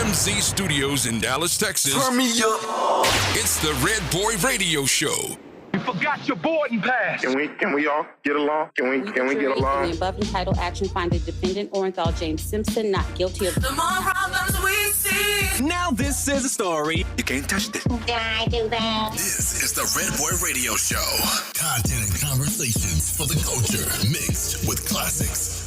TMZ Studios in Dallas, Texas. Turn me up. It's the Redboi Radio Show. You forgot your boarding pass. Can we all get along? Can we get along? In the above entitled action, find the defendant Orenthal James Simpson not guilty of The more problems we see. Now this is a story. You can't touch this. Did I do that? This is the Redboi Radio Show. Content and conversations for the culture mixed with classics.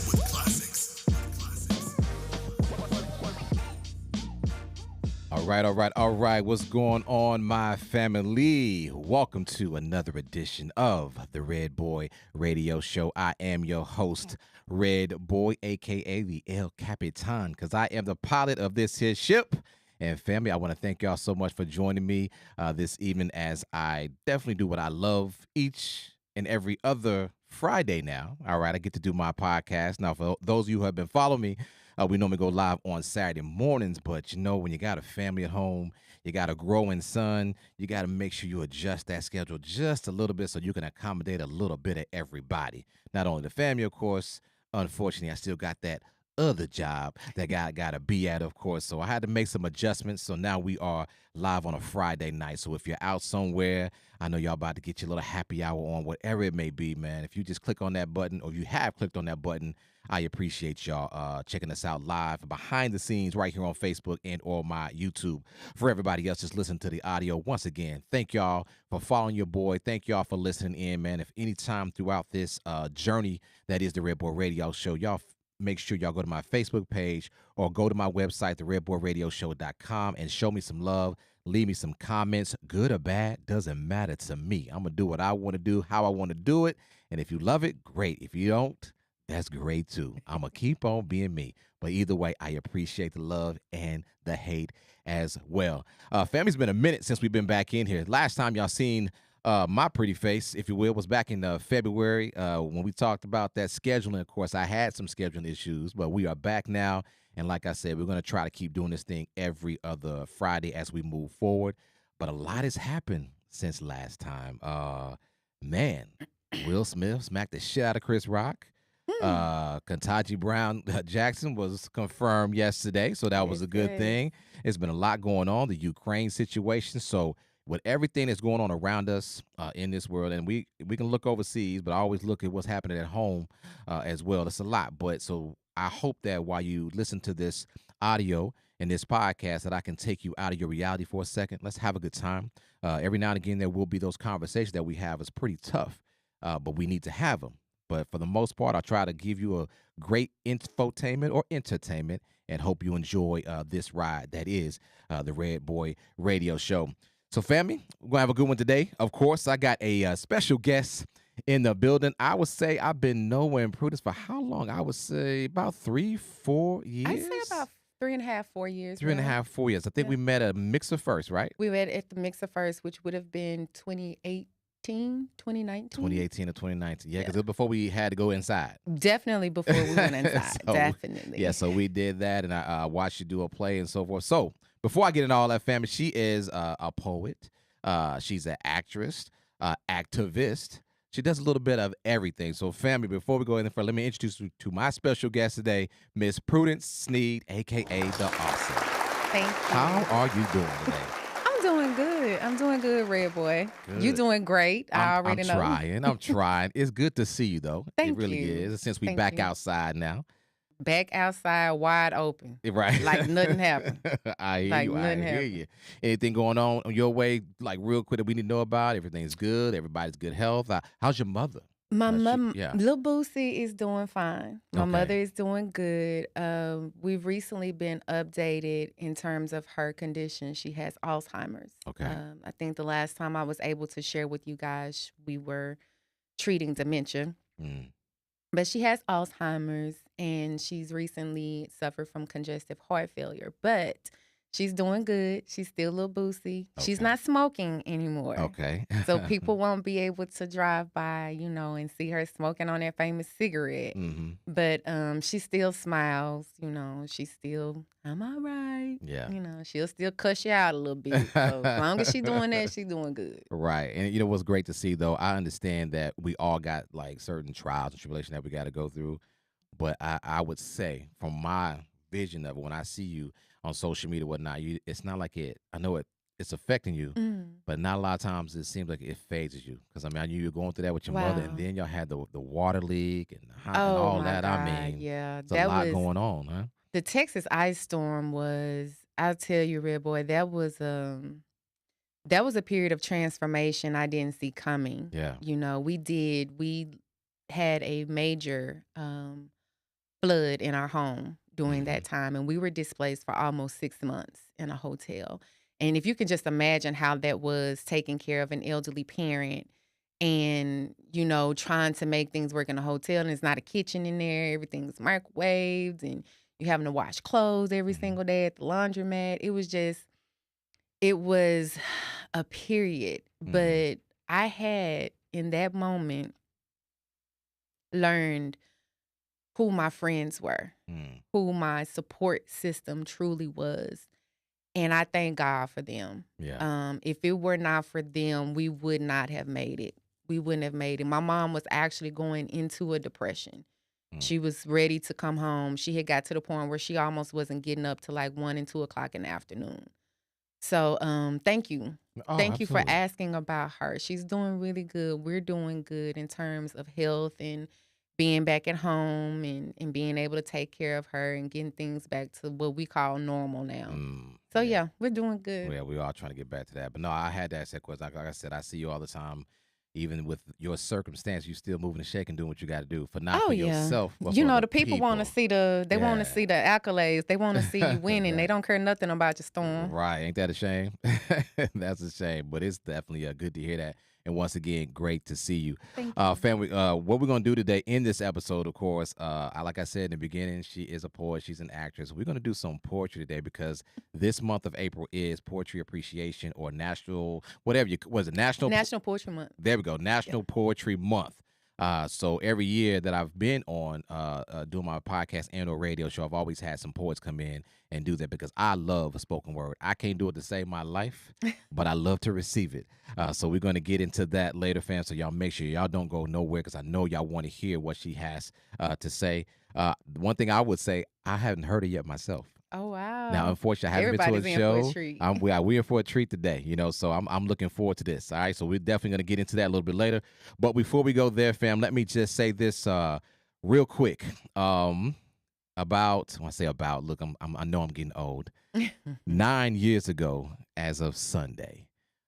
All right. What's going on, my family? Welcome to another edition of the Redboi Radio Show. I am your host, Redboi, a.k.a. the El Capitan, because I am the pilot of this here ship. And family, I want to thank y'all so much for joining me this evening, as I definitely do what I love each and every other Friday now. All right, I get to do my podcast. Now, for those of you who have been following me, we normally go live on Saturday mornings, but you know, when you got a family at home, you got a growing son, you got to make sure you adjust that schedule just a little bit so you can accommodate a little bit of everybody. Not only the family, of course. Unfortunately, I still got that other job that got to be at, of course. So I had to make some adjustments. So now we are live on a Friday night. So if you're out somewhere, I know y'all about to get your little happy hour on, whatever it may be, man. If you just click on that button, or you have clicked on that button, I appreciate y'all checking us out live behind the scenes right here on Facebook and or my YouTube. For everybody else just listen to the audio, once again, thank y'all for following your boy. Thank y'all for listening in, man. If any time throughout this journey that is the Redboi Radio Show, y'all make sure y'all go to my Facebook page or go to my website, theredboiradioshow.com, and show me some love. Leave me some comments, good or bad, doesn't matter to me. I'm going to do what I want to do, how I want to do it. And if you love it, great. If you don't, that's great too. I'm going to keep on being me. But either way, I appreciate the love and the hate as well. Family's been a minute since we've been back in here. Last time y'all seen my pretty face, if you will, was back in February when we talked about that scheduling. Of course, I had some scheduling issues, but we are back now. And like I said, we're going to try to keep doing this thing every other Friday as we move forward. But a lot has happened since last time. Man, Will Smith smacked the shit out of Chris Rock. Ketanji Brown Jackson was confirmed yesterday, so that was a good thing. There's been a lot going on, the Ukraine situation. So with everything that's going on around us in this world, and we can look overseas, but I always look at what's happening at home as well. It's a lot. But so I hope that while you listen to this audio and this podcast, that I can take you out of your reality for a second. Let's have a good time. Every now and again, there will be those conversations that we have. It's pretty tough, but we need to have them. But for the most part, I'll try to give you a great infotainment or entertainment, and hope you enjoy this ride that is the Redboi Radio Show. So, family, we're going to have a good one today. Of course, I got a special guest in the building. I would say I've been knowing Prudence for how long? I would say about 3-4 years. I'd say about 3.5, 4 years. 3.5, 4 years. I think we met at Mixer first, right? We met at the Mixer first, which would have been 2018, 2019. 2018 or 2019. Yeah, because it was before we had to go inside. Definitely before we went inside. Definitely. Yeah, so we did that, and I watched you do a play and so forth. So before I get into all that, family, she is a poet. She's an actress, activist. She does a little bit of everything. So, family, before we go any further, let me introduce you to my special guest today, Miss Prudence Sneed, a.k.a. the Auset. Thank you. How are you doing today? I'm doing good, Redboi. You doing great. I already know. I'm trying. It's good to see you, though. Thank it really you. is. Since we back outside now. Back outside, wide open. Right. Like nothing happened. I hear you. Anything going on your way, like real quick, that we need to know about? Everything's good. Everybody's good health. How's your mother? My mom, Lil Boosie, is doing fine. My mother is doing good. We've recently been updated in terms of her condition. She has Alzheimer's. Okay. I think the last time I was able to share with you guys, we were treating dementia. But she has Alzheimer's, and she's recently suffered from congestive heart failure. But she's doing good. She's still Lil Boosie. Okay. She's not smoking anymore. Okay. So people won't be able to drive by, and see her smoking on that famous cigarette. Mm-hmm. But she still smiles, She's still, I'm all right. Yeah. She'll still cuss you out a little bit. So as long as she's doing that, she's doing good. Right. And what's great to see, though, I understand that we all got like certain trials and tribulations that we got to go through. But I would say, from my vision of it, when I see you, on social media, whatnot. It's not like it. I know it's affecting you, Mm. but not a lot of times it seems like it phases you. Because I mean, I knew you were going through that with your mother, and Wow. then y'all had the water leak and Oh all my that. I God. mean, Yeah. it's a lot going on, huh? The Texas ice storm was, I'll tell you, Redboi, that was a period of transformation I didn't see coming. Yeah. You know, we had a major flood in our home during that time, and we were displaced for almost 6 months in a hotel. And if you can just imagine how that was, taking care of an elderly parent and, you know, trying to make things work in a hotel, and it's not a kitchen in there, everything's microwaved, and you're having to wash clothes every single day at the laundromat. It was a period. But I had, in that moment, learned who my friends were, who my support system truly was. And I thank God for them. Yeah. If it were not for them, we would not have made it. We wouldn't have made it. My mom was actually going into a depression. She was ready to come home. She had got to the point where she almost wasn't getting up till like 1 and 2 o'clock in the afternoon. So thank you. Oh, Thank you for absolutely. asking about her. She's doing really good. We're doing good in terms of health and being back at home and being able to take care of her and getting things back to what we call normal now. So yeah, we're doing good. Yeah, we are trying to get back to that. But no, I had to ask that question. Like I said, I see you all the time. Even with your circumstance, you still moving and shaking, doing what you got to do for not Oh for yeah. yourself, but You for know, the the people want to see they want to see the accolades. They want to see you winning. They Right. don't care nothing about your storm. Right. Ain't that a shame? That's a shame. But it's definitely good to hear that. And once again, great to see you. Thank you. Family, what we're going to do today in this episode, of course, like I said in the beginning, she is a poet. She's an actress. We're going to do some poetry today because this month of April is Poetry Appreciation or National, whatever you, was it National Poetry Month. There we go. National Poetry Month. So every year that I've been on doing my podcast and or radio show, I've always had some poets come in and do that because I love a spoken word. I can't do it to save my life, but I love to receive it. So we're going to get into that later, fam. So y'all make sure y'all don't go nowhere because I know y'all want to hear what she has to say. One thing I would say, I haven't heard it yet myself. Oh wow! Now, unfortunately, I haven't Everybody's been to a in show. for a treat. We're in for a treat today, you know. So I'm looking forward to this. All right, so we're definitely gonna get into that a little bit later. But before we go there, fam, let me just say this real quick. When I say about, look, I know I'm getting old. 9 years ago, as of Sunday,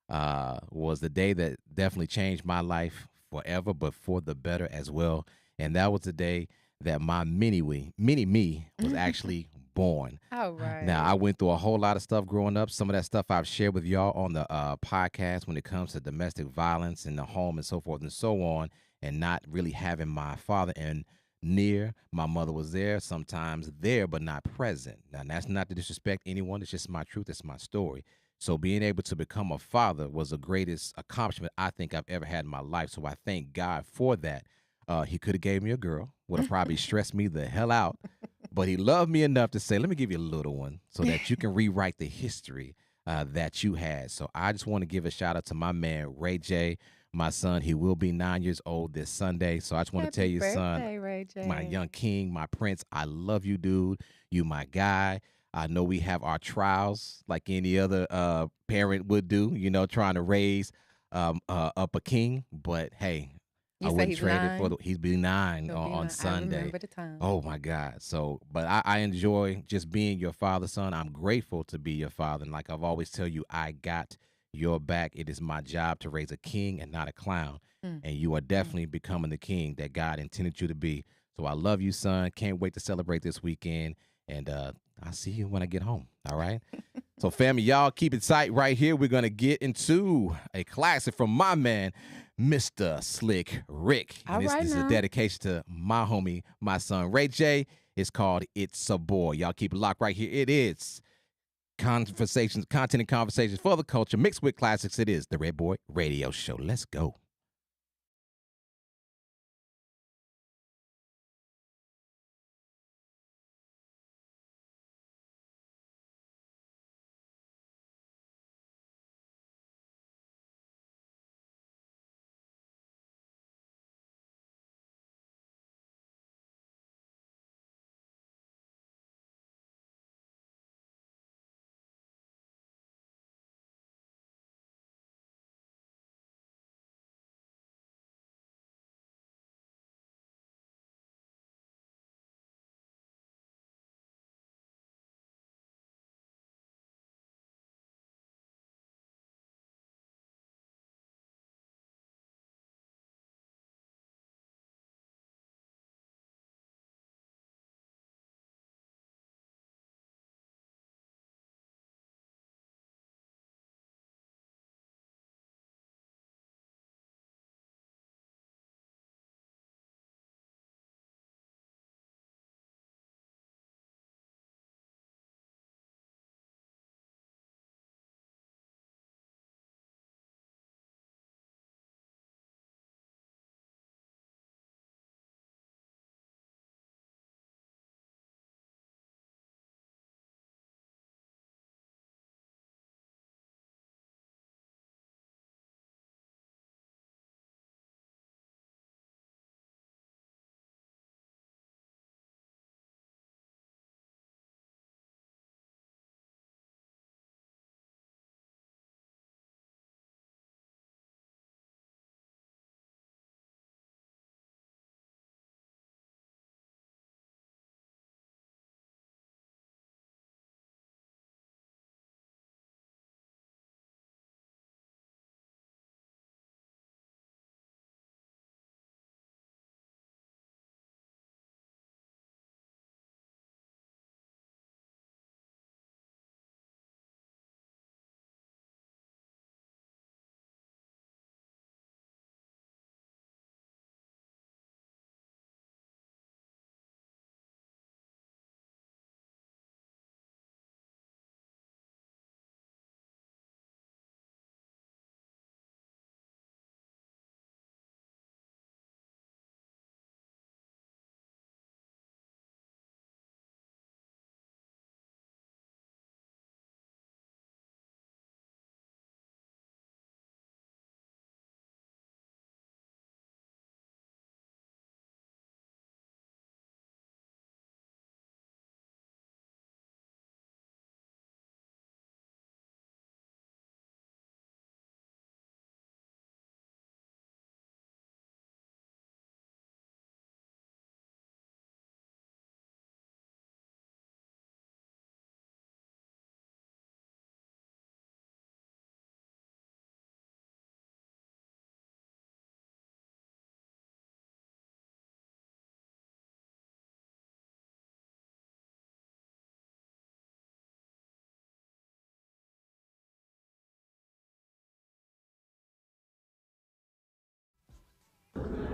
was the day that definitely changed my life forever, but for the better as well. And that was the day that my mini me was actually born. All right. Now, I went through a whole lot of stuff growing up. Some of that stuff I've shared with y'all on the podcast when it comes to domestic violence in the home and so forth and so on, and not really having my father and near. My mother was there, sometimes there, but not present. Now, that's not to disrespect anyone. It's just my truth. It's my story. So being able to become a father was the greatest accomplishment I think I've ever had in my life. So I thank God for that. He could have gave me a girl, would have probably stressed me the hell out. But he loved me enough to say, let me give you a little one so that you can rewrite the history that you had. So I just want to give a shout out to my man, Ray J, my son. He will be 9 years old this Sunday. So I just want to tell you, son, Ray J. my young king, my prince, I love you, dude. You my guy. I know we have our trials like any other parent would do, you know, trying to raise up a king. But hey, You I say wouldn't he's trade it 9? for he'd be 9 He'll be on 9. I Sunday. remember the time. Oh my God. So, but I enjoy just being your father, son. I'm grateful to be your father. And like I've always tell you, I got your back. It is my job to raise a king and not a clown. And you are definitely becoming the king that God intended you to be. So I love you, son. Can't wait to celebrate this weekend. And I'll see you when I get home. All right. So family, y'all keep it tight right here. We're going to get into a classic from my man, Mr. Slick Rick. And All this right is a now. dedication to my homie, my son, Ray J. It's called It's a Boy. Y'all keep it locked right here. It is content and conversations for the culture mixed with classics. It is the Redboi Radio Show. Let's go.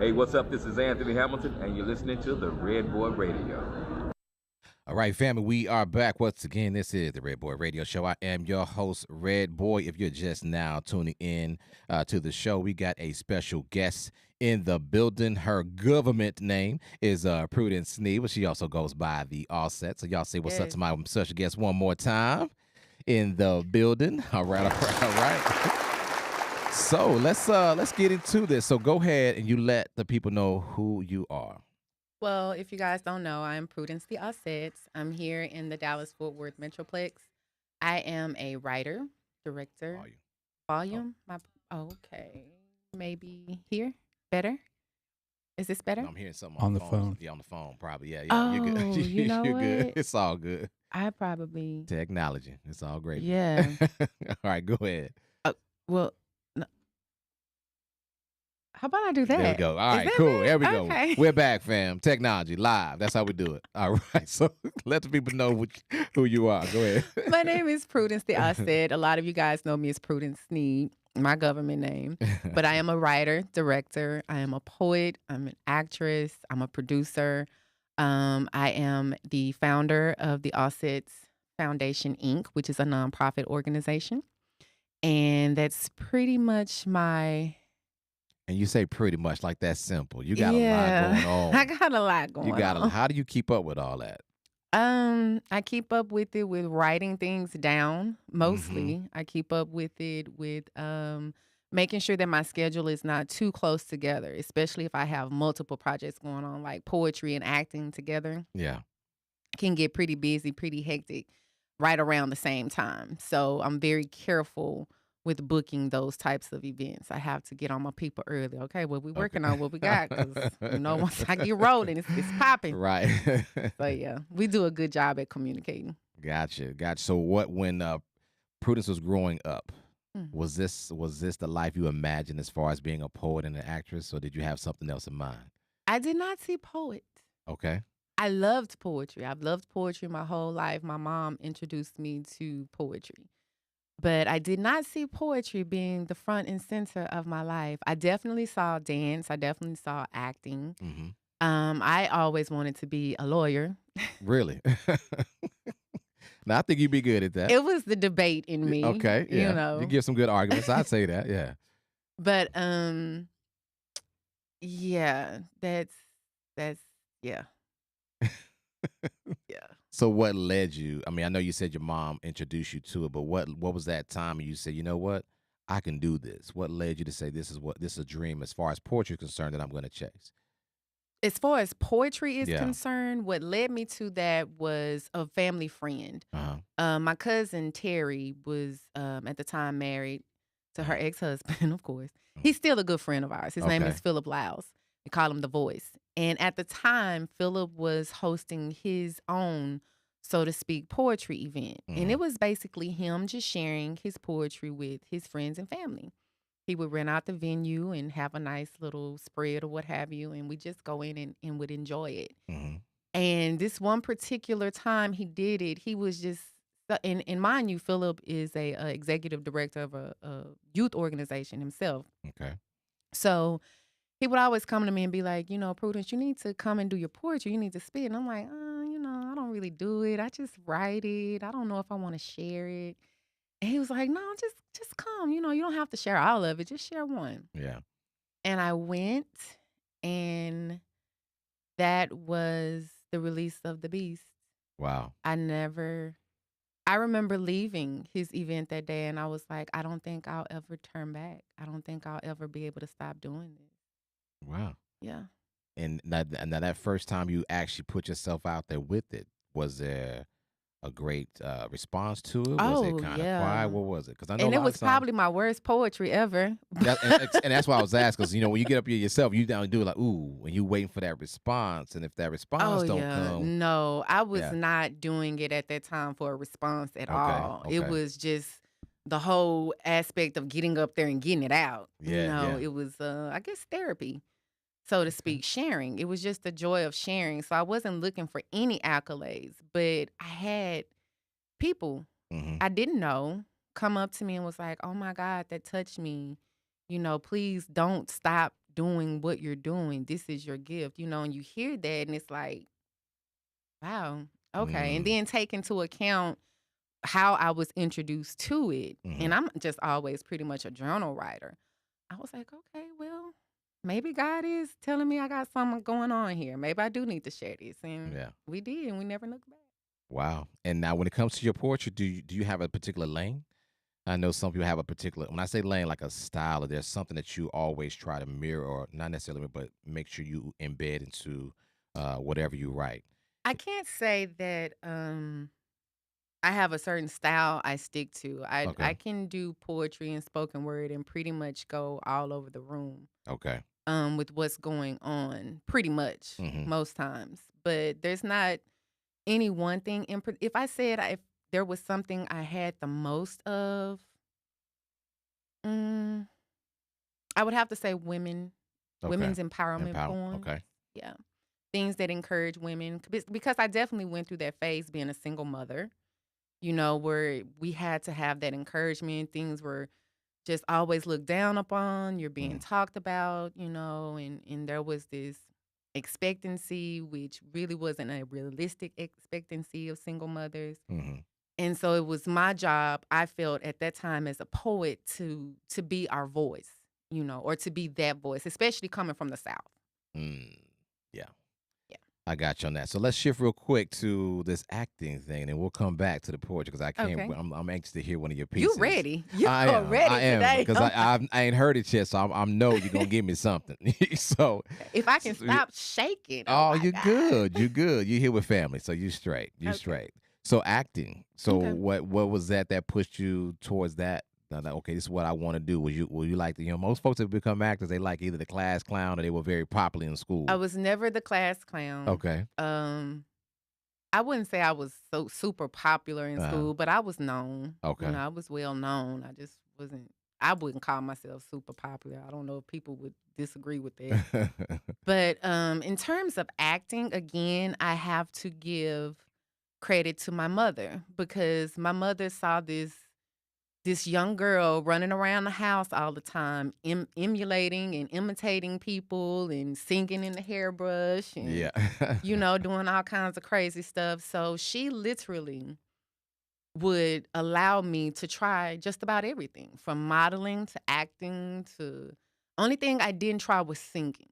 Hey, what's up? This is Anthony Hamilton, and you're listening to the Redboi Radio. All right, family, we are back once again. This is the Redboi Radio Show. I am your host, Redboi. If you're just now tuning in to the show, we got a special guest in the building. Her government name is Prudence Sneed, but she also goes by the Auset. So y'all say what's up to my special guest one more time in the building. All right, all right. So let's get into this. So go ahead and you let the people know who you are. Well, if you guys don't know, I'm Prudence the Auset. I'm here in the Dallas-Fort Worth Metroplex. I am a writer, director. Volume? Okay. Maybe here? Better? Is this better? No, I'm hearing something on the phone. Yeah, on the phone, probably. Yeah, Oh, you're good. you know You're good. what? It's all good. I probably. Technology. It's all great. Yeah. All right, go ahead. Well, no. How about I do that? There we go. All Is right, that cool. bad? There we Okay. go. We're back, fam. Technology, live. That's how we do it. All right, so let the people know who you are. Go ahead. My name is Prudence the Auset. A lot of you guys know me as Prudence Sneed, my government name. But I am a writer, director. I am a poet. I'm an actress. I'm a producer. I am the founder of the Auset Foundation, Inc., which is a nonprofit organization. And that's pretty much my... And you say pretty much like that's simple. You got a lot going on. I got a lot going on. How do you keep up with all that? I keep up with it with writing things down mostly. I keep up with it with making sure that my schedule is not too close together, especially if I have multiple projects going on, like poetry and acting together. Yeah. Can get pretty busy, pretty hectic right around the same time. So I'm very careful with booking those types of events. I have to get on my people early. Okay, well, we're working on what we got because, once I get rolling, it's popping. Right. So, yeah, we do a good job at communicating. Gotcha. So when Prudence was growing up, was this the life you imagined as far as being a poet and an actress, or did you have something else in mind? I did not see poet. Okay. I loved poetry. I've loved poetry my whole life. My mom introduced me to poetry. But I did not see poetry being the front and center of my life. I definitely saw dance. I definitely saw acting. I always wanted to be a lawyer. Really? Now, I think you'd be good at that. It was the debate in me. Okay, yeah. You give some good arguments. I'd say that, yeah. But, yeah, that's yeah. Yeah. So what led you? I mean, I know you said your mom introduced you to it, but what was that time and you said, you know what, I can do this? What led you to say this is a dream as far as poetry is concerned that I'm going to chase? As far as poetry is concerned, what led me to that was a family friend. My cousin Terry was at the time married to her ex-husband, of course. He's still a good friend of ours. His name is Philip Lyles. We call him The Voice. And at the time, Philip was hosting his own, so to speak, poetry event. And it was basically him just sharing his poetry with his friends and family. He would rent out the venue and have a nice little spread or what have you, and we just go in and would enjoy it. And this one particular time he did it, he was just, and mind you, Philip is a executive director of a youth organization himself. Okay. So he would always come to me and be like, Prudence, you need to come and do your poetry. You need to spit. And I'm like, I don't really do it. I just write it. I don't know if I want to share it. And he was like, no, just come. You don't have to share all of it. Just share one. Yeah. And I went, and that was the release of The Beast. Wow. I remember leaving his event that day, and I was like, I don't think I'll ever turn back. I don't think I'll ever be able to stop doing this. Wow. Yeah. And now that first time you actually put yourself out there with it, was there a great response to it? Was it kind of quiet? What was it? Because I know, and it was probably my worst poetry ever. and that's why I was asking. Because when you get up here yourself, you don't do it like ooh, when you waiting for that response, and if that response don't come, no, I was not doing it at that time for a response at all. Okay. It was just the whole aspect of getting up there and getting it out. It was I guess therapy, so to speak, sharing. It was just the joy of sharing. So I wasn't looking for any accolades, but I had people I didn't know come up to me and was like, oh my God, that touched me. Please don't stop doing what you're doing. This is your gift, and you hear that and it's like, wow, okay. And then take into account how I was introduced to it. And I'm just always pretty much a journal writer. I was like, okay, well, maybe God is telling me I got something going on here. Maybe I do need to share this. And we did, and we never looked back. Wow. And now when it comes to your poetry, do you have a particular lane? I know some people have a particular, when I say lane, like a style, or there's something that you always try to mirror, or not necessarily, but make sure you embed into whatever you write. I can't say that I have a certain style I stick to. I can do poetry and spoken word and pretty much go all over the room. Okay. With what's going on, pretty much most times. But there's not any one thing. If I said if there was something I had the most of, I would have to say women's empowerment poems. Okay. Yeah. Things that encourage women. Because I definitely went through that phase being a single mother, where we had to have that encouragement. Things were just always looked down upon. You're being talked about, and there was this expectancy, which really wasn't a realistic expectancy of single mothers. And so it was my job, I felt at that time as a poet, to be our voice, or to be that voice, especially coming from the South. Yeah. I got you on that. So let's shift real quick to this acting thing, and we'll come back to the poetry, because I can't. Okay. I'm anxious to hear one of your pieces. You ready? You are ready today. Because I ain't heard it yet, so I know you're gonna give me something. So if I can stop shaking. Oh, you're good. You're good. You're here with family, so you straight. You straight. So acting. So what was that pushed you towards that? Like, okay, this is what I want to do. Were you like most folks that become actors, they like either the class clown or they were very popular in school. I was never the class clown. Okay. I wouldn't say I was so super popular in school, but I was known. Okay. I was well known. I just wasn't. I wouldn't call myself super popular. I don't know if people would disagree with that. But in terms of acting, again, I have to give credit to my mother, because my mother saw this young girl running around the house all the time, emulating and imitating people and singing in the hairbrush and, doing all kinds of crazy stuff. So she literally would allow me to try just about everything, from modeling to acting to... Only thing I didn't try was singing.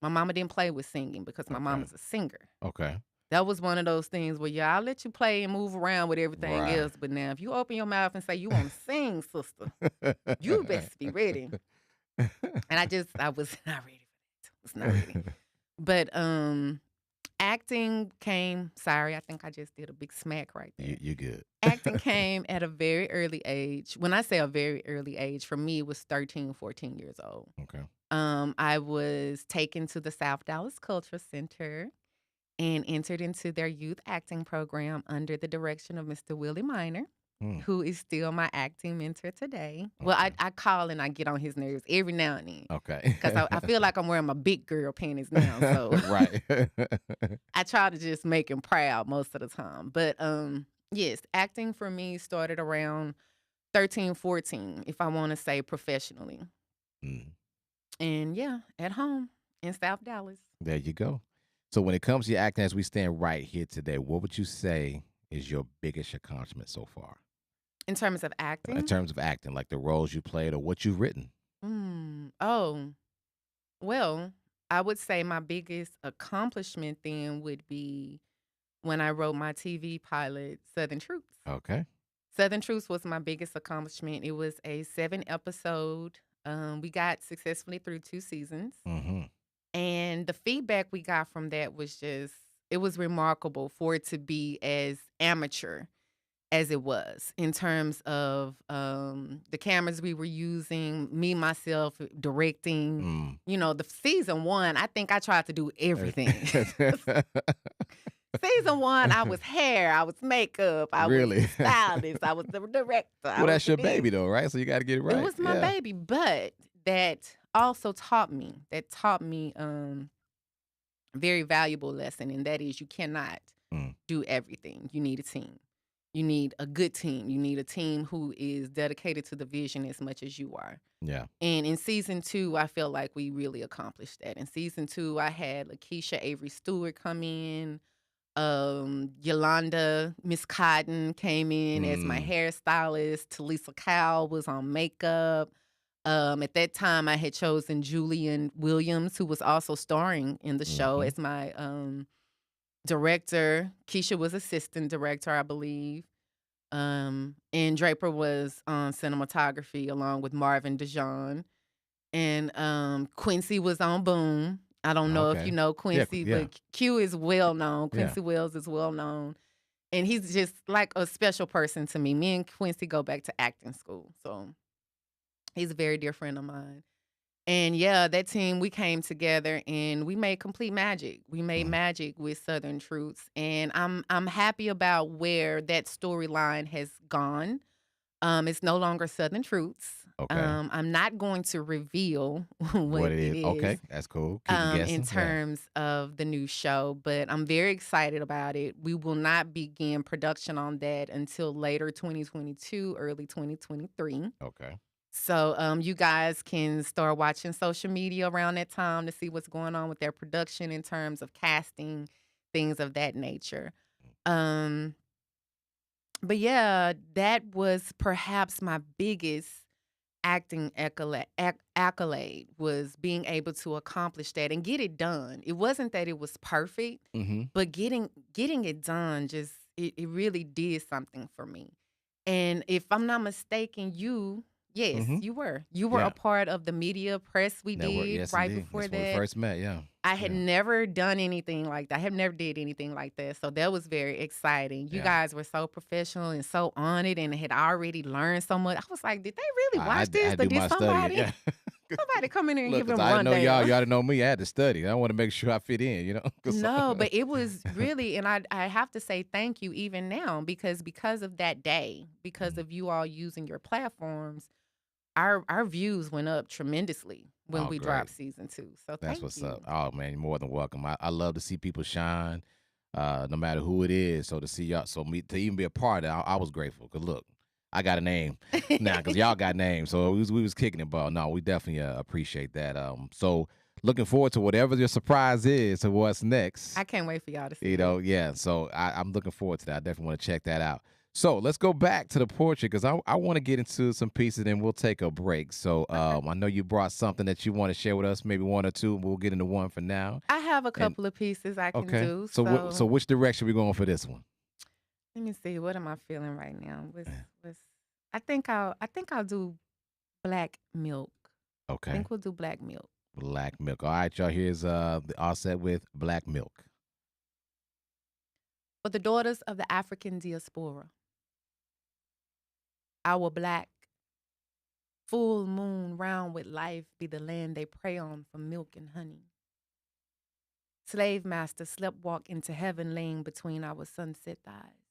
My mama didn't play with singing because my mama's a singer. Okay. That was one of those things where, I'll let you play and move around with everything else. But now, if you open your mouth and say you want to sing, sister, you best be ready. And I was not ready for that. I was not ready. But acting came, sorry, I think I just did a big smack right there. You're good. Acting came at a very early age. When I say a very early age, for me, it was 13, 14 years old. Okay. I was taken to the South Dallas Cultural Center and entered into their youth acting program under the direction of Mr. Willie Minor, who is still my acting mentor today. Okay. Well, I call and I get on his nerves every now and then. Okay. Because I feel like I'm wearing my big girl panties now. So right. I try to just make him proud most of the time. But yes, acting for me started around 13, 14, if I want to say professionally. And at home in South Dallas. There you go. So when it comes to your acting, as we stand right here today, what would you say is your biggest accomplishment so far? In terms of acting? In terms of acting, like the roles you played or what you've written. Oh, well, I would say my biggest accomplishment then would be when I wrote my TV pilot, Southern Truths. Okay. Southern Truths was my biggest accomplishment. It was a 7-episode. We got successfully through 2 seasons. And the feedback we got from that was it was remarkable for it to be as amateur as it was in terms of the cameras we were using, me, myself, directing. The season 1, I think I tried to do everything. Season 1, I was hair, I was makeup, I was the stylist, I was the director. Well, that's your baby though, right? So you got to get it right. It was my baby, but that also taught me very valuable lesson, and that is you cannot do everything. You need a team. You need a good team. You need a team who is dedicated to the vision as much as you are. Yeah. And in season 2, I feel like we really accomplished that. In season 2, I had Lakeisha Avery Stewart come in. Yolanda Miss Cotton came in as my hairstylist. Talisa Cowell was on makeup. At that time, I had chosen Julian Williams, who was also starring in the show, as my director. Keisha was assistant director, I believe. And Draper was on cinematography along with Marvin DeJean. And Quincy was on Boom. I don't know if you know Quincy, but Q is well known. Quincy Wells is well known. And he's just like a special person to me. Me and Quincy go back to acting school. So he's a very dear friend of mine. And yeah, that team, we came together and we made complete magic. We made magic with Southern Truths. And I'm happy about where that storyline has gone. It's no longer Southern Truths. Okay. I'm not going to reveal what it is. Okay, that's cool. Keep guessing. In terms of the new show, but I'm very excited about it. We will not begin production on that until later 2022, early 2023. Okay. So you guys can start watching social media around that time to see what's going on with their production in terms of casting, things of that nature. But yeah, that was perhaps my biggest acting accolade was being able to accomplish that and get it done. It wasn't that it was perfect, but getting it done just it really did something for me. And if I'm not mistaken, you were a part of the media press we did right before That's that. when we first met, yeah. I had never done anything like that. I have never did anything like that. So that was very exciting. You guys were so professional and so on it and had already learned so much. I was like, did they really watch this? I do did my somebody, study, somebody come in here and Look, give them 'cause I one didn't know day? y'all didn't know me. I had to study. I want to make sure I fit in, you know? No, but it was really, and I have to say thank you even now because of that day, because of you all using your platforms, our views went up tremendously when we dropped season 2. So that's what's you. up. Oh man, you're more than welcome. I love to see people shine, no matter who it is. So to see y'all, to even be a part of it, I was grateful. Cause look, I got a name now, cause y'all got names. So we was kicking it, but no, we definitely appreciate that. So looking forward to whatever your surprise is to what's next. I can't wait for y'all to see. You know, yeah. So I'm looking forward to that. I definitely want to check that out. So let's go back to the portrait because I want to get into some pieces and we'll take a break. So I know you brought something that you want to share with us, maybe one or two. We'll get into one for now. I have a couple of pieces I can do. So which direction we going for this one? Let me see. What am I feeling right now? I think I'll do Black Milk. Okay. I think we'll do Black Milk. Black Milk. All right, y'all. Here's the Auset with Black Milk. For the daughters of the African diaspora, our black, full moon round with life be the land they prey on for milk and honey. Slave master sleptwalk into heaven laying between our sunset thighs.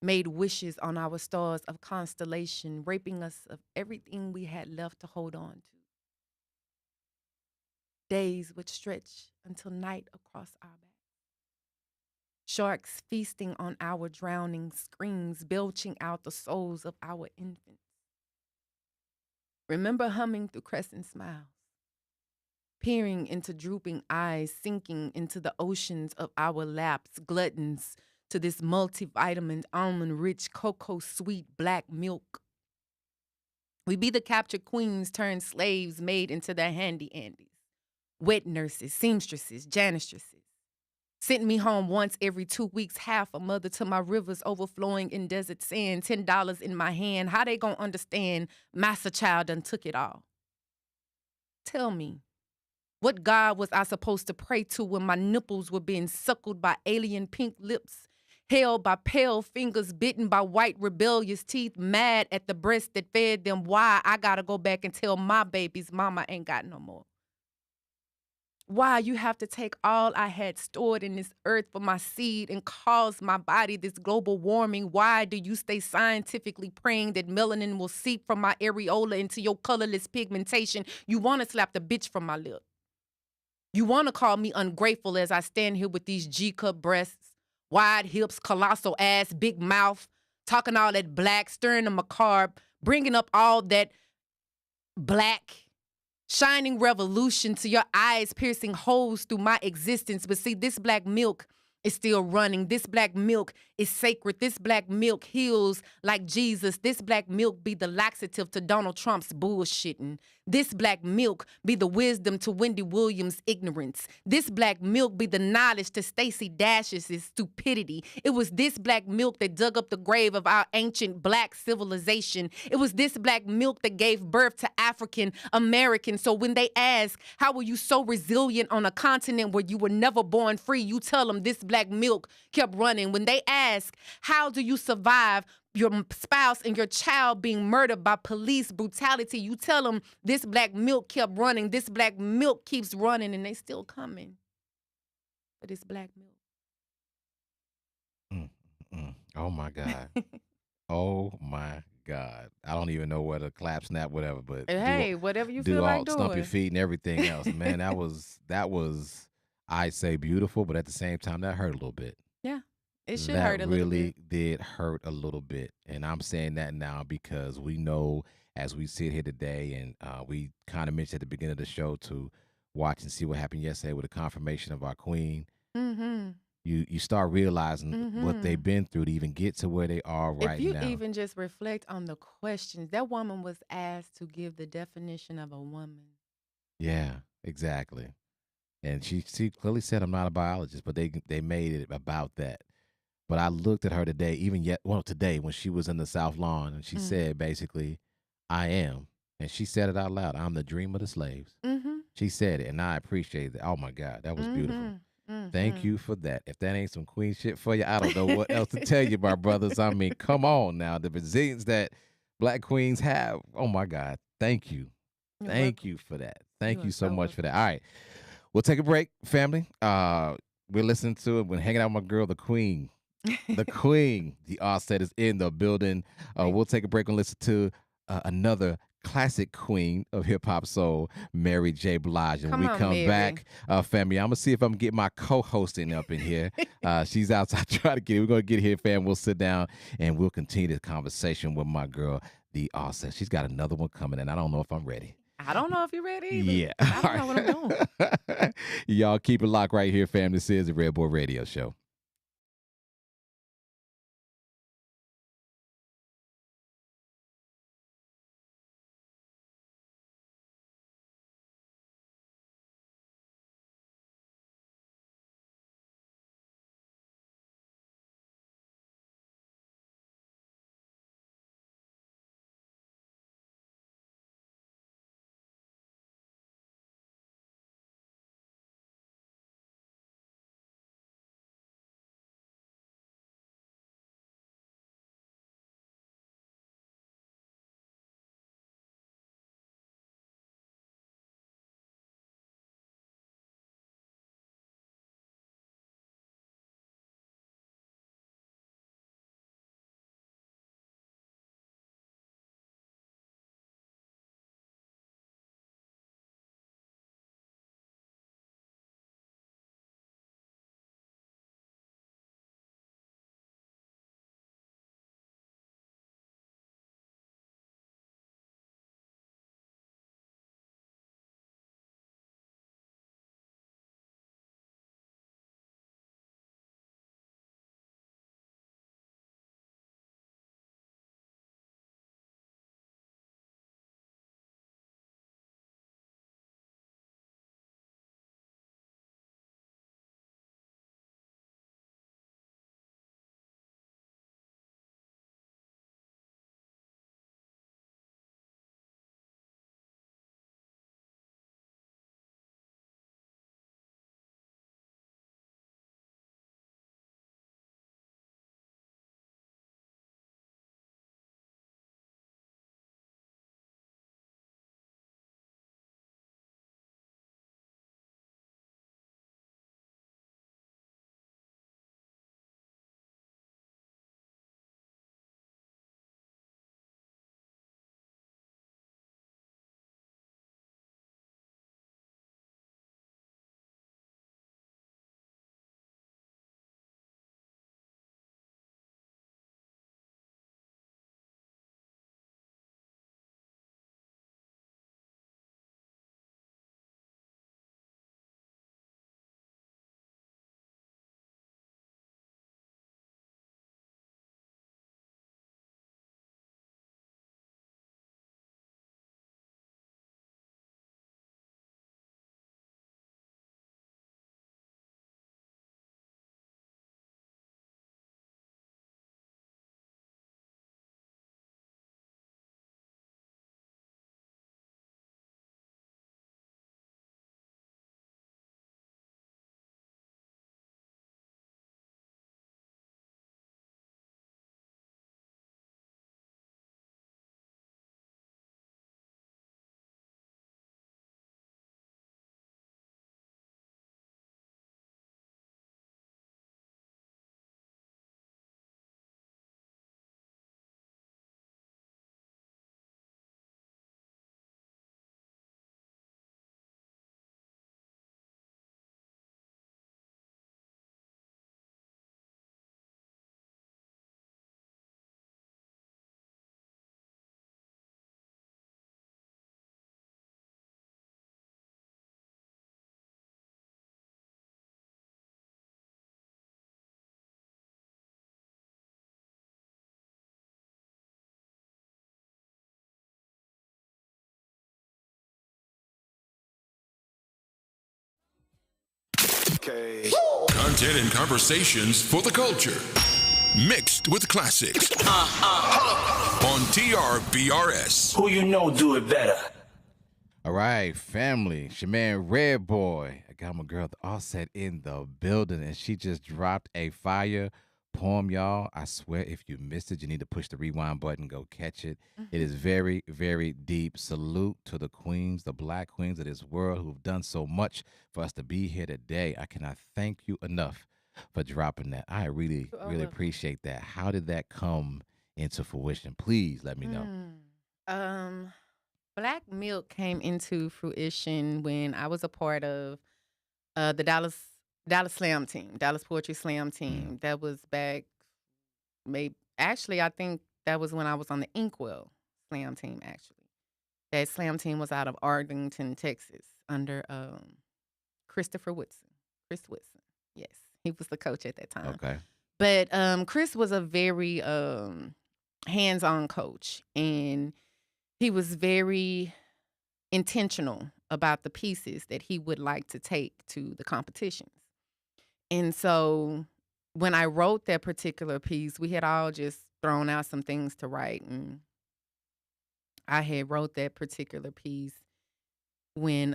Made wishes on our stars of constellation, raping us of everything we had left to hold on to. Days would stretch until night across our backs. Sharks feasting on our drowning screams, belching out the souls of our infants. Remember humming through crescent smiles, peering into drooping eyes, sinking into the oceans of our laps, gluttons to this multivitamin, almond-rich, cocoa-sweet black milk. We be the captured queens turned slaves made into the handy-andies, wet nurses, seamstresses, janistresses. Sent me home once every 2 weeks, half a mother to my rivers overflowing in desert sand, $10 in my hand. How they gonna understand Master Child done took it all? Tell me, what God was I supposed to pray to when my nipples were being suckled by alien pink lips, held by pale fingers, bitten by white rebellious teeth, mad at the breast that fed them? Why I gotta go back and tell my babies mama ain't got no more? Why you have to take all I had stored in this earth for my seed and cause my body this global warming? Why do you stay scientifically praying that melanin will seep from my areola into your colorless pigmentation? You want to slap the bitch from my lip. You want to call me ungrateful as I stand here with these G-cup breasts, wide hips, colossal ass, big mouth, talking all that black, stirring the macabre, bringing up all that black, shining revolution to your eyes, piercing holes through my existence. But see, this black milk is still running. This black milk is sacred. This black milk heals like Jesus. This black milk be the laxative to Donald Trump's bullshitting. This black milk be the wisdom to Wendy Williams' ignorance. This black milk be the knowledge to Stacey Dash's stupidity. It was this black milk that dug up the grave of our ancient black civilization. It was this black milk that gave birth to African Americans. So when they ask, how were you so resilient on a continent where you were never born free? You tell them this black milk kept running. When they ask, how do you survive your spouse and your child being murdered by police brutality? You tell them this black milk kept running. This black milk keeps running, and they still coming. But it's black milk. Oh my God. Oh my God. I don't even know where to clap, snap, whatever, but Hey, whatever you feel like doing. Stomp your feet and everything else. Man, that was I'd say beautiful, but at the same time that hurt a little bit. Yeah. It should hurt a little bit. That really did hurt a little bit. And I'm saying that now because we know as we sit here today, and we kind of mentioned at the beginning of the show to watch and see what happened yesterday with the confirmation of our queen. Mm-hmm. You start realizing what they've been through to even get to where they are right now. If you even just reflect on the questions, that woman was asked to give the definition of a woman. Yeah, exactly. And she clearly said, I'm not a biologist, but they made it about that. But I looked at her today, today when she was in the South Lawn, and she said basically, I am. And she said it out loud. I'm the dream of the slaves. Mm-hmm. She said it, and I appreciate that. Oh, my God, that was beautiful. Thank you for that. If that ain't some queen shit for you, I don't know what else to tell you, my brothers. I mean, come on now. The resilience that black queens have. Oh, my God. Thank you. Thank you for that. Thank you so much for that. All right. We'll take a break, family. We're listening to it. We're hanging out with my girl, the queen. The queen. The Auset is in the building. We'll take a break and listen to another classic queen of hip-hop soul, Mary J. Blige. And when we come back, family, I'm going to see if I'm getting my co-hosting up in here. She's outside trying to get it. We're going to get here, fam. We'll sit down, and we'll continue the conversation with my girl, the Auset. She's got another one coming, and I don't know if I'm ready. I don't know if you're ready either. Yeah. I don't know what I'm doing. Y'all keep it locked right here, fam. This is the Redboi Radio Show. Okay. Content and conversations for the culture. Mixed with classics. On TRBRS. Who you know do it better? All right, family. It's your man, Redboi. I got my girl, the Auset, in the building, and she just dropped a fire poem, y'all. I swear, if you missed it, you need to push the rewind button, go catch it. It is very, very deep. Salute to the queens, the black queens of this world who've done so much for us to be here today. I cannot thank you enough for dropping that. I really, really appreciate that. How did that come into fruition? Please let me know. Black Milk came into fruition when I was a part of the Dallas Slam team, Dallas Poetry Slam team. That was back, I think that was when I was on the Inkwell Slam team, actually. That Slam team was out of Arlington, Texas, under Chris Woodson. Yes, he was the coach at that time. Okay. But Chris was a very hands-on coach, and he was very intentional about the pieces that he would like to take to the competitions. And so when I wrote that particular piece, we had all just thrown out some things to write. And I had wrote that particular piece when,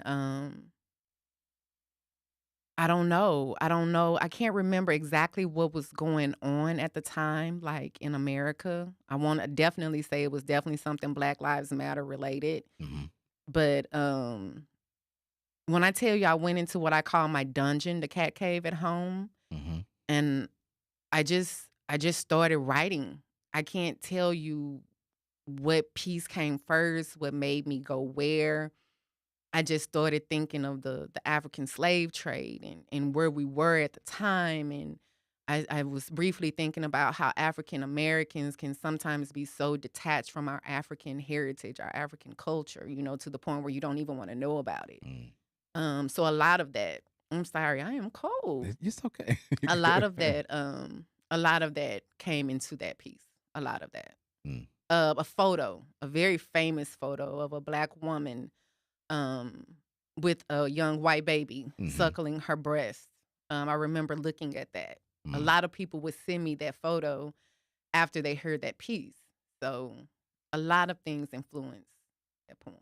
I don't know. I can't remember exactly what was going on at the time, like in America. I want to definitely say it was definitely something Black Lives Matter related. But when I tell you I went into what I call my dungeon, the cat cave at home, and I just started writing. I can't tell you what piece came first, what made me go where. I just started thinking of the African slave trade and where we were at the time. And I was briefly thinking about how African Americans can sometimes be so detached from our African heritage, our African culture, to the point where you don't even want to know about it. So a lot of that, I'm sorry, I am cold. It's okay. a lot of that came into that piece. A lot of that. A photo, a very famous photo of a Black woman with a young white baby suckling her breast. I remember looking at that. A lot of people would send me that photo after they heard that piece. So a lot of things influenced that poem.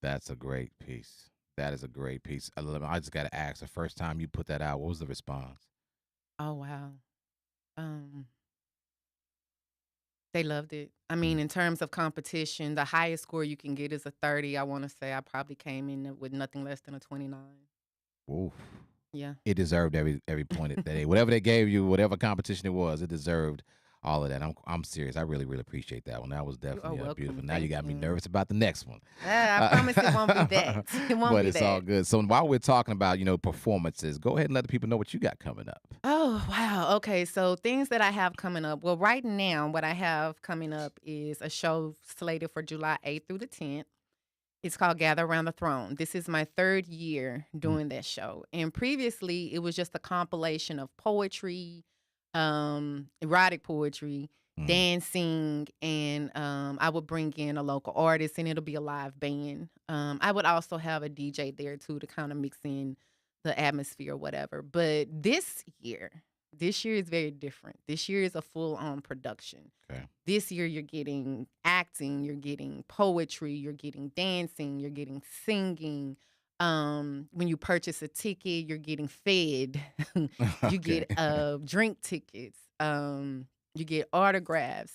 That's a great piece. That is a great piece. I just got to ask, the first time you put that out, what was the response? Oh, wow. They loved it. I mean, in terms of competition, the highest score you can get is a 30. I want to say I probably came in with nothing less than a 29. Oof. Yeah. It deserved every point that day. Whatever they gave you, whatever competition it was, it deserved all of that. I'm serious. I really, really appreciate that one. That was definitely beautiful. Now you got me nervous about the next one. I promise it won't be that. It won't but be it's that. all good. So while we're talking about, performances, go ahead and let the people know what you got coming up. Oh, wow. Okay. So things that I have coming up. Well, right now, what I have coming up is a show slated for July 8th through the 10th. It's called Gather Around the Throne. This is my 3rd year doing that show. And previously, it was just a compilation of poetry, erotic poetry, dancing, and I would bring in a local artist, and it'll be a live band. I would also have a DJ there, too, to kind of mix in the atmosphere or whatever. But this year is very different. This year is a full-on production. Okay. This year you're getting acting, you're getting poetry, you're getting dancing, you're getting singing. When you purchase a ticket, you're getting fed. You get drink tickets. You get autographs.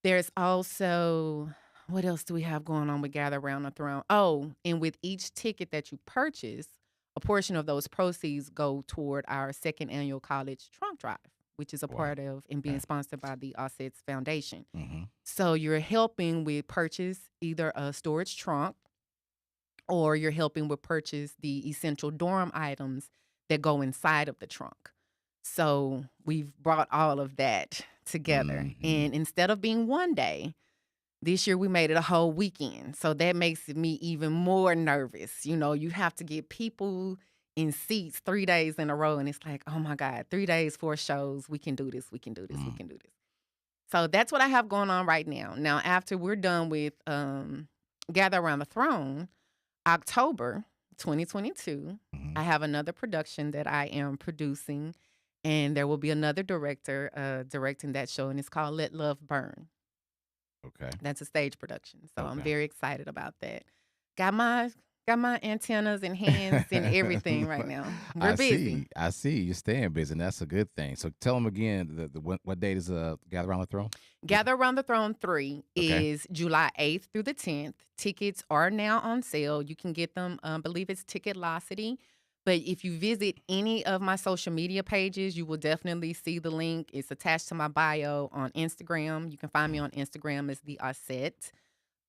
There's also, what else do we have going on with Gather Around the Throne? Oh, and with each ticket that you purchase, a portion of those proceeds go toward our 2nd annual college trunk drive, which is a part of and being sponsored by the Auset Foundation. So you're helping with purchase either a storage trunk, or you're helping with purchase the essential dorm items that go inside of the trunk. So we've brought all of that together. And instead of being one day, this year we made it a whole weekend. So that makes me even more nervous. You have to get people in seats 3 days in a row. And it's like, oh my God, 3 days, 4 shows. We can do this. We can do this. We can do this. So that's what I have going on right now. Now, after we're done with Gather Around the Throne, October 2022. Mhm. I have another production that I am producing, and there will be another director directing that show, and it's called Let Love Burn. Okay. That's a stage production, so I'm Okay. very excited about that. Got my antennas and hands and everything right now. We're busy. I see. You're staying busy, and that's a good thing. So tell them again what date is Gather Around the Throne? Gather Around the Throne 3 Okay. is July 8th through the 10th. Tickets are now on sale. You can get them, I believe it's Ticketlocity. But if you visit any of my social media pages, you will definitely see the link. It's attached to my bio on Instagram. You can find me on Instagram as the Auset.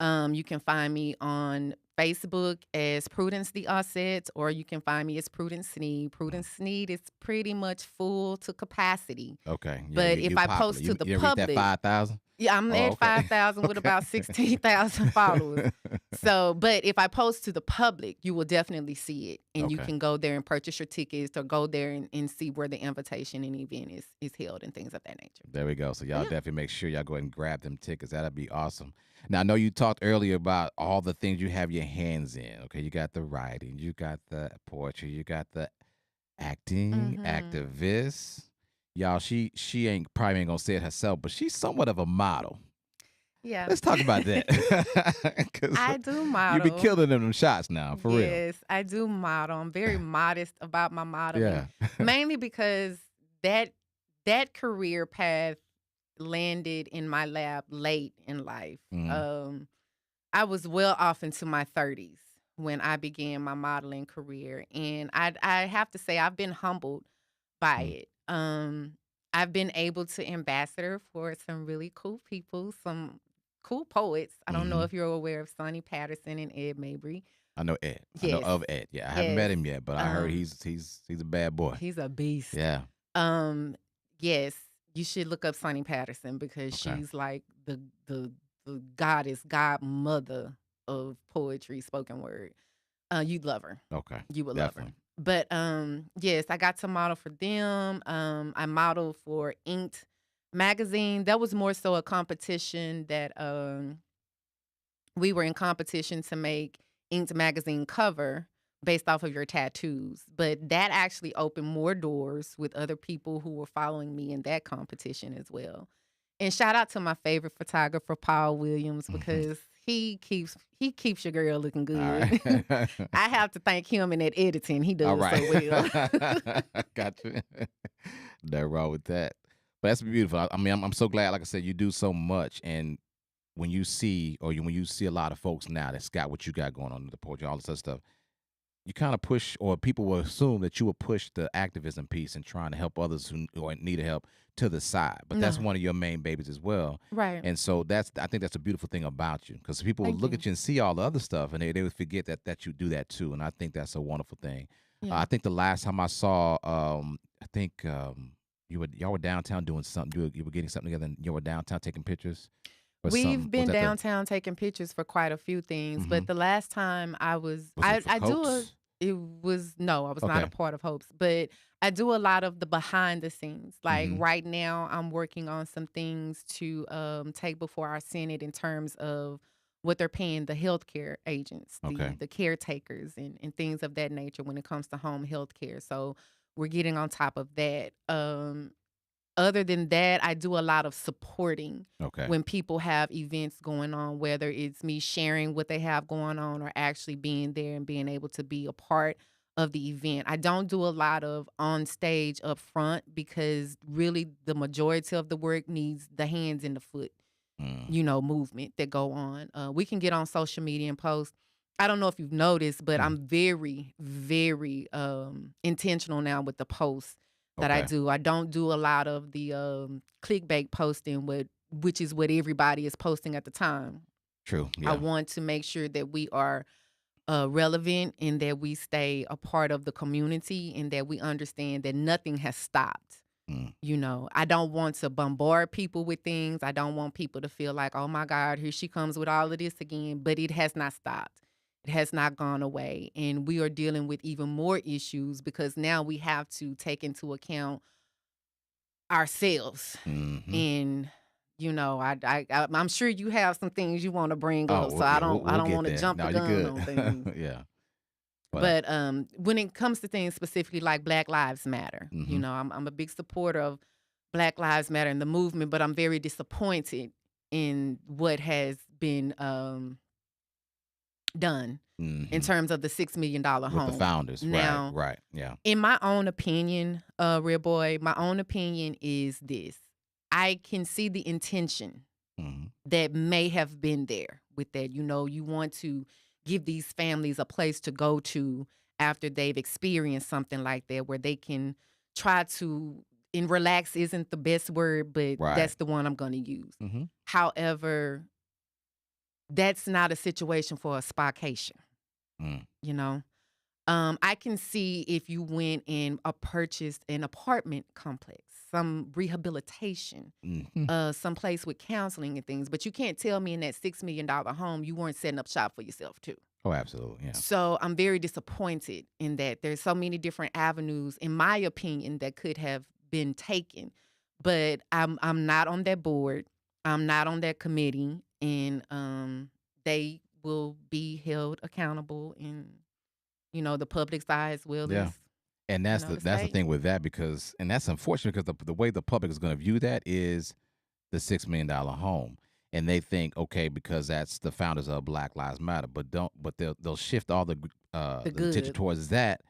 You can find me on Facebook as Prudence the Auset, or you can find me as Prudence Sneed. Prudence Sneed is pretty much full to capacity. Okay. Yeah, But you if I popular. post to the you ever reach public, that 5,000? yeah, I'm Oh, at okay. 5,000 with about 16,000 followers. So, but if I post to the public, you will definitely see it. And you Okay. can go there and purchase your tickets or go there and see where the invitation and event is held and things of that nature. There we go. So y'all Yeah. definitely make sure y'all go ahead and grab them tickets. That'd be awesome. Now I know you talked earlier about all the things you have your hands in. Okay, you got the writing, you got the poetry, you got the acting, Mhm. activist. Y'all, she probably ain't gonna say it herself, but she's somewhat of a model. Yeah. Let's talk about that. 'Cause I do you model. be killing them shots now, for real. Yes, I do model. I'm very modest about my modeling. Yeah. Mainly because that career path landed in my lap late in life. Mhm. I was well off into my 30s when I began my modeling career, and I have to say I've been humbled by Mm. it. I've been able to ambassador for some really cool people, some cool poets. I don't know Mhm. if you're aware of Sonny Patterson and Ed Mabry. I know Ed. I know Yes. of Ed. Yeah, I haven't met Yes. him yet, but I heard he's a bad boy. He's a beast. Yeah. Yes, you should look up Sonny Patterson because Okay. she's like the goddess, godmother of poetry, spoken word. You'd love her. Okay. You would Definitely. love her. But yes, I got to model for them. I modeled for Inked magazine. That was more so a competition that we were in competition to make Inked magazine cover based off of your tattoos. But that actually opened more doors with other people who were following me in that competition as well. And shout out to my favorite photographer, Paul Williams, because he keeps your girl looking good. All right. I have to thank him in that editing. He does All right. so well. Gotcha. Nothing wrong with that. But that's beautiful. I mean, I'm so glad, like I said, you do so much. And when you see a lot of folks now that's got what you got going on in the poetry, all this other stuff, you kind of push, or people will assume that you will push the activism piece and trying to help others who need help to the side. But that's No. one of your main babies as well. Right. And so I think that's a beautiful thing about you, because people will Thank look you. at you and see all the other stuff, and they would forget that you do that too. And I think that's a wonderful thing. Yeah. I think the last time I saw, y'all were downtown doing something. You were getting something together, and you were downtown taking pictures. Or something. We've Was been that the- downtown taking pictures for quite a few things, but Mhm. the last time I was Was it for I do a Hopes? it was no, I was not a Okay. part of Hopes, but I do a lot of the behind the scenes. Like Mhm. right now, I'm working on some things to take before our Senate in terms of what they're paying the healthcare agents, Okay. the caretakers, and things of that nature when it comes to home health care. So we're getting on top of that. Other than that, I do a lot of supporting Okay. when people have events going on, whether it's me sharing what they have going on or actually being there and being able to be a part of the event. I don't do a lot of on stage up front because really the majority of the work needs the hands and the foot, movement that go on. We can get on social media and post. I don't know if you've noticed, but I'm very, very intentional now with the posts that I Okay. do. I don't do a lot of the clickbait posting, which is what everybody is posting at the time. True. I Yeah. want to make sure that we are relevant and that we stay a part of the community and that we understand that nothing has stopped. I don't want to bombard people with things. I don't want people to feel like, oh my God, here she comes with all of this again. But it has not stopped. It has not gone away. And we are dealing with even more issues because now we have to take into account ourselves. Mhm. And I'm sure you have some things you want to bring Oh, up, so well, I yeah, don't we'll get want to there. jump No, the you're gun good. on things. Yeah. But when it comes to things specifically like Black Lives Matter, you know, I'm a big supporter of Black Lives Matter and the movement, but I'm very disappointed in what has been done in terms of the $6 million home. With the founders, now, right, yeah. In my own opinion, Redboi, my own opinion is this. I can see the intention that may have been there with that. You know, you want to give these families a place to go to after they've experienced something like that, where they can try to, and relax isn't the best word, but that's the one I'm going to use. However, that's not a situation for a spacation. You know, I can see if you went and purchased an apartment complex, some rehabilitation, some place with counseling and things, but you can't tell me in that $6 million home you weren't setting up shop for yourself too. Oh, absolutely, yeah. So I'm very disappointed in that. There's so many different avenues, in my opinion, that could have been taken, but I'm not on that board. I'm not on that committee, and they will be held accountable in, you know, the public's eye as well as. And that's the thing with that, because, and that's unfortunate, because the way the public is going to view that is the $6 million home, and they think, okay, because that's the founders of Black Lives Matter, but they'll shift all the attention towards that,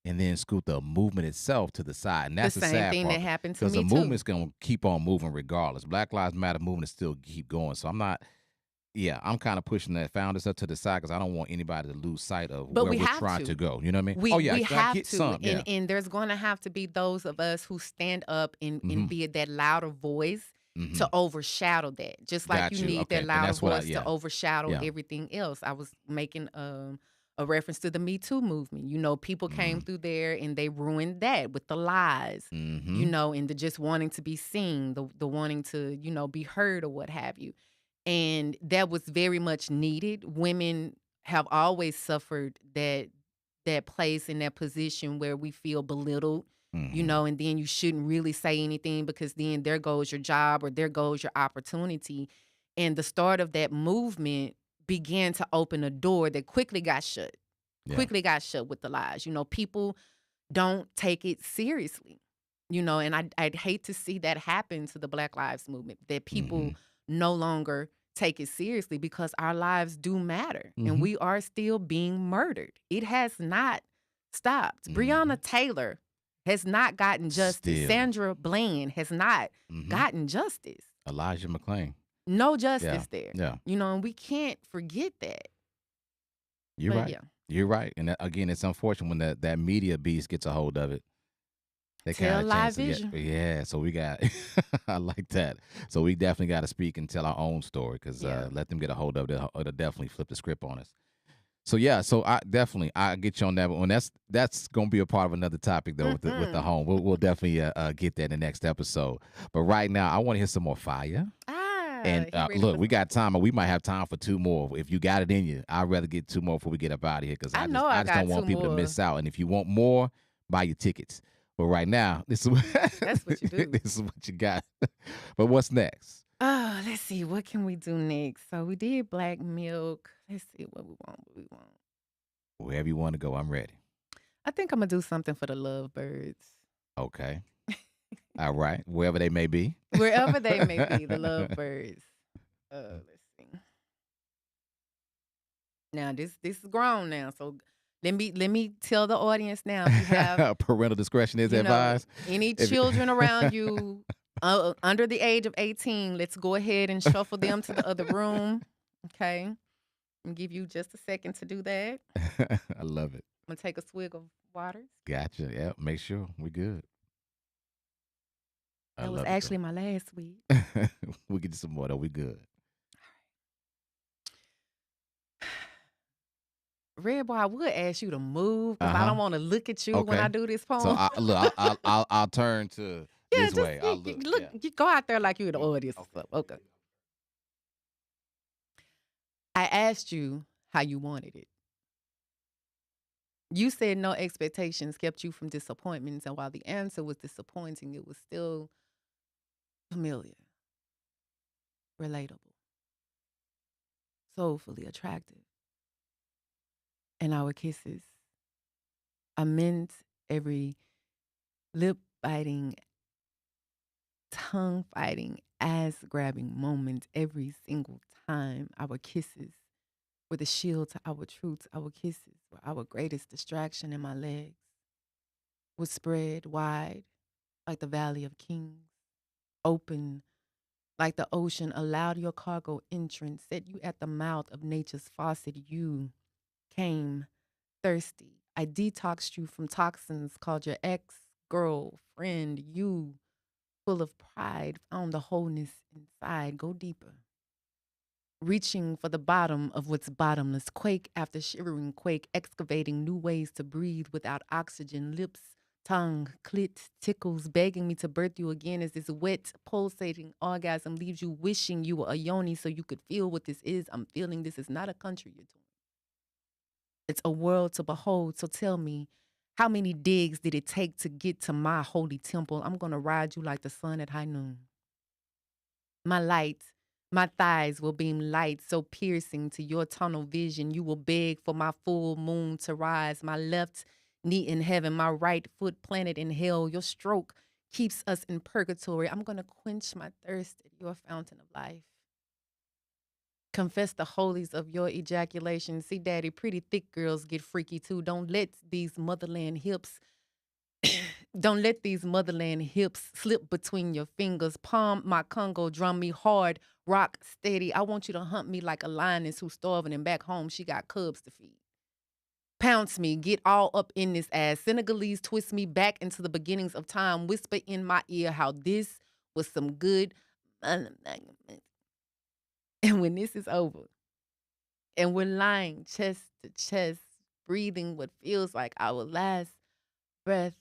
and then scoot the movement itself to the side, and that's the same sad thing part, that happened to me because the movement's going to keep on moving regardless. Black Lives Matter movement still keep going, so I'm not. Yeah, I'm kind of pushing the founders up to the side, because I don't want anybody to lose sight of where we're trying to go. You know what I mean? We have get to. Some, and there's going to have to be those of us who stand up and be that louder voice to overshadow that. Just like you need that louder voice to overshadow everything else. I was making a reference to the Me Too movement. You know, people came through there and they ruined that with the lies, you know, and the just wanting to be seen, the wanting to, you know, be heard or what have you. And that was very much needed. Women have always suffered that place in that position where we feel belittled, you know, and then you shouldn't really say anything, because then there goes your job or there goes your opportunity. And the start of that movement began to open a door that quickly got shut, with the lies. You know, people don't take it seriously, you know, and I'd hate to see that happen to the Black Lives Movement, that people no longer take it seriously, because our lives do matter, and we are still being murdered. It has not stopped. Breonna Taylor has not gotten justice. Still. Sandra Bland has not gotten justice. Elijah McClain. No justice there. Yeah. You know, and we can't forget that. You're right. You're right. And that, again, it's unfortunate when that media beast gets a hold of it. They tell live vision. Yeah, so we got, I like that. So we definitely got to speak and tell our own story, because let them get a hold of it. It'll definitely flip the script on us. So yeah, so I get you on that one. That's gonna be a part of another topic though, with the home. We'll definitely get that in the next episode. But right now, I want to hear some more fire. And look, we got time, and we might have time for 2 more. If you got it in you, I'd rather get 2 more before we get up out of here, because I just don't want people to miss out. And if you want more, buy your tickets. But right now, that's what you do. This is what you got. But what's next? Oh, let's see. What can we do next? So we did Black Milk. Let's see what we want. Wherever you want to go, I'm ready. I think I'm going to do something for the Lovebirds. Okay. All right. Wherever they may be. Wherever they may be, the Lovebirds. Let's see. Now, this is grown now, so let me tell the audience now. If you have parental discretion is advised. Any children around you under the age of 18, let's go ahead and shuffle them to the other room. Okay, I'm give you just a second to do that. I love it. I'm gonna take a swig of water. Gotcha. Yeah, make sure we good. That was actually my last week. We get some more though. We good. Redboi, I would ask you to move, because I don't want to look at you when I do this poem. So I'll turn to this way. I'll look. You go out there like you're the audience. Okay. I asked you how you wanted it. You said no expectations kept you from disappointments, and while the answer was disappointing, it was still familiar, relatable, soulfully attractive. And our kisses I meant every lip biting, tongue fighting, ass grabbing moment every single time. Our kisses were the shield to our truths. Our kisses were our greatest distraction, and my legs would spread wide like the Valley of Kings, open like the ocean, allowed your cargo entrance, set you at the mouth of nature's faucet. You came thirsty. I detoxed you from toxins, called your ex girlfriend. You, full of pride, found the wholeness inside. Go deeper. Reaching for the bottom of what's bottomless. Quake after shivering quake, excavating new ways to breathe without oxygen. Lips, tongue, clit, tickles, begging me to birth you again as this wet, pulsating orgasm leaves you wishing you were a yoni so you could feel what this is. I'm feeling this is not a country you're doing. It's a world to behold. So tell me, how many digs did it take to get to my holy temple? I'm going to ride you like the sun at high noon. My light, my thighs will beam light so piercing to your tunnel vision. You will beg for my full moon to rise. My left knee in heaven, my right foot planted in hell. Your stroke keeps us in purgatory. I'm going to quench my thirst at your fountain of life. Confess the holies of your ejaculation. See, daddy, pretty thick girls get freaky too. Don't let these motherland hips slip between your fingers. Palm my Congo, drum me hard, rock steady. I want you to hunt me like a lioness who's starving and back home she got cubs to feed. Pounce me, get all up in this ass. Senegalese twist me back into the beginnings of time. Whisper in my ear how this was some good. And when this is over, and we're lying chest to chest, breathing what feels like our last breath,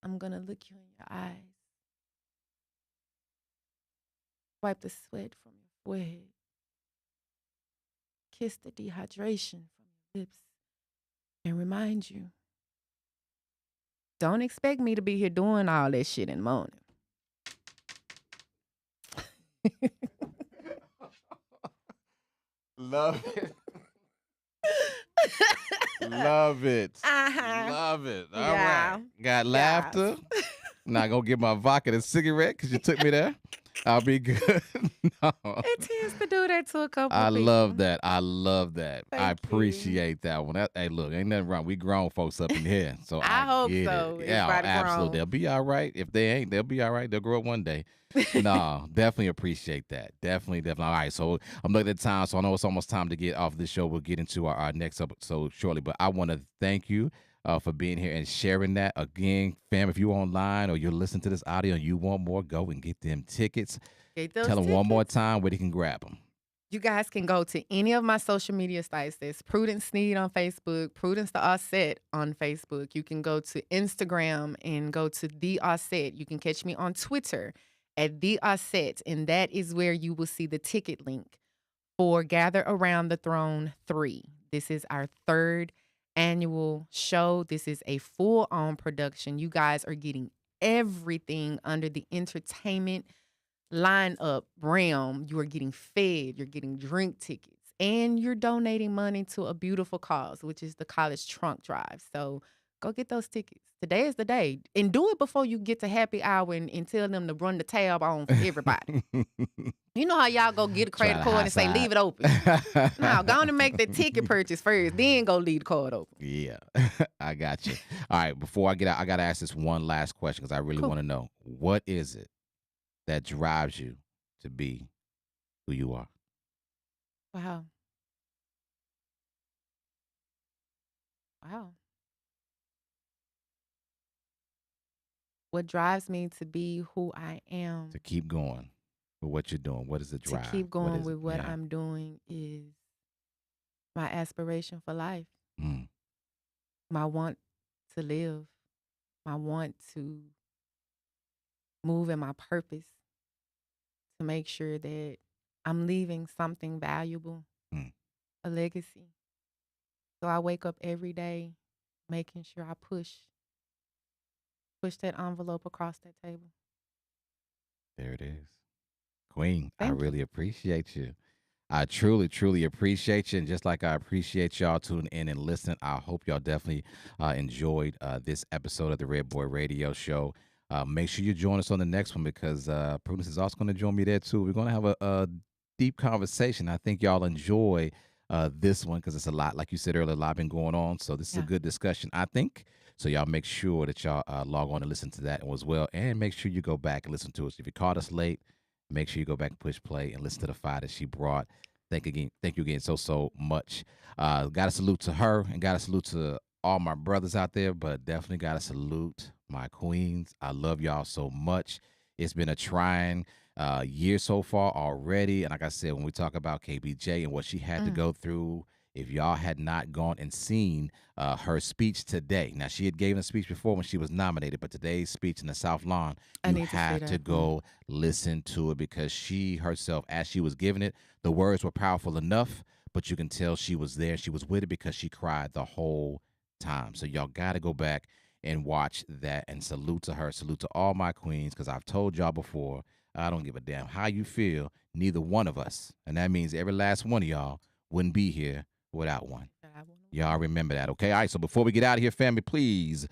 I'm going to look you in your eyes. Wipe the sweat from your forehead. Kiss the dehydration from your lips. And remind you, don't expect me to be here doing all that shit in the morning. Love it. Love it. Uh-huh. Love it. All Yeah. right. Got laughter. Not gonna get my vodka and cigarette because you took me there. I'll be good. No. It tends to do that to a couple I of people. love that. I love that. I Thank you. appreciate that one. Hey, look, ain't nothing wrong. We grown folks up in here, so I hope get so. It. Yeah, Everybody absolutely. grown. They'll be all right. If they ain't, they'll be all right. They'll grow up one day. No, definitely appreciate that. Definitely. All right, so I'm looking at the time, so I know it's almost time to get off this show. We'll get into our next episode shortly, but I want to thank you for being here and sharing that. Again, fam, if you're online or you're listening to this audio and you want more, go and get them tickets. Get those Tell them one more tickets. time where they can grab them. You guys can go to any of my social media sites. There's Prudence Sneed on Facebook, Prudence the Auset on Facebook. You can go to Instagram and go to The Auset. You can catch me on Twitter at The Auset, and that is where you will see the ticket link for Gather Around the Throne 3. This is our third annual show. This is a full-on production. You guys are getting everything under the entertainment lineup realm. You are getting fed, you're getting drink tickets, and you're donating money to a beautiful cause, which is the college trunk drive. So go get those tickets. Today is the day. And do it before you get to happy hour and tell them to run the tab on for everybody. You know how y'all go get a credit card and say, leave it open. Now, go on and make the ticket purchase first, then go leave the card open. Yeah, I got you. All right, before I get out, I got to ask this one last question because I really want to know, what is it that drives you to be who you are? Wow. Wow. What drives me to be who I am, To keep going with what you're doing. What is the drive? to keep going with what yeah. I'm doing is my aspiration for life, Mm. my want to live, my want to move in my purpose, to make sure that I'm leaving something valuable, a legacy. So I wake up every day making sure I push that envelope across that table. There it is. Queen, I Thank you. really appreciate you. I truly, truly appreciate you. And just like I appreciate y'all tuning in and listening, I hope y'all definitely enjoyed this episode of the Red Boy Radio Show. Make sure you join us on the next one because Prudence is also going to join me there too. We're going to have a deep conversation. I think y'all enjoy this one because it's a lot, like you said earlier, a lot been going on. So this is a good discussion, I think. So y'all make sure that y'all log on and listen to that as well. And make sure you go back and listen to us. If you caught us late, make sure you go back and push play and listen to the file that she brought. Thank you again so much. Got to salute to her and got to salute to all my brothers out there, but definitely got to salute my queens. I love y'all so much. It's been a trying year so far already. And like I said, when we talk about KBJ and what she had to go through, if y'all had not gone and seen her speech today, now she had given a speech before when she was nominated, but today's speech in the South Lawn, you have to go listen to it because she herself, as she was giving it, the words were powerful enough, but you can tell she was there. She was with it because she cried the whole time. So y'all got to go back and watch that and salute to her. Salute to all my queens because I've told y'all before, I don't give a damn how you feel, neither one of us, and that means every last one of y'all wouldn't be here without one. Y'all remember that, okay? All right, so before we get out of here, family, please,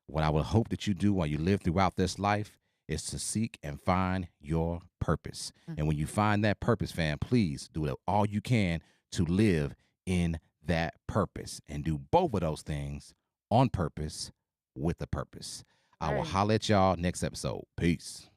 what I would hope that you do while you live throughout this life is to seek and find your purpose. And when you find that purpose, fam, please do all you can to live in that purpose and do both of those things on purpose with a purpose. I will holler at y'all next episode. Peace.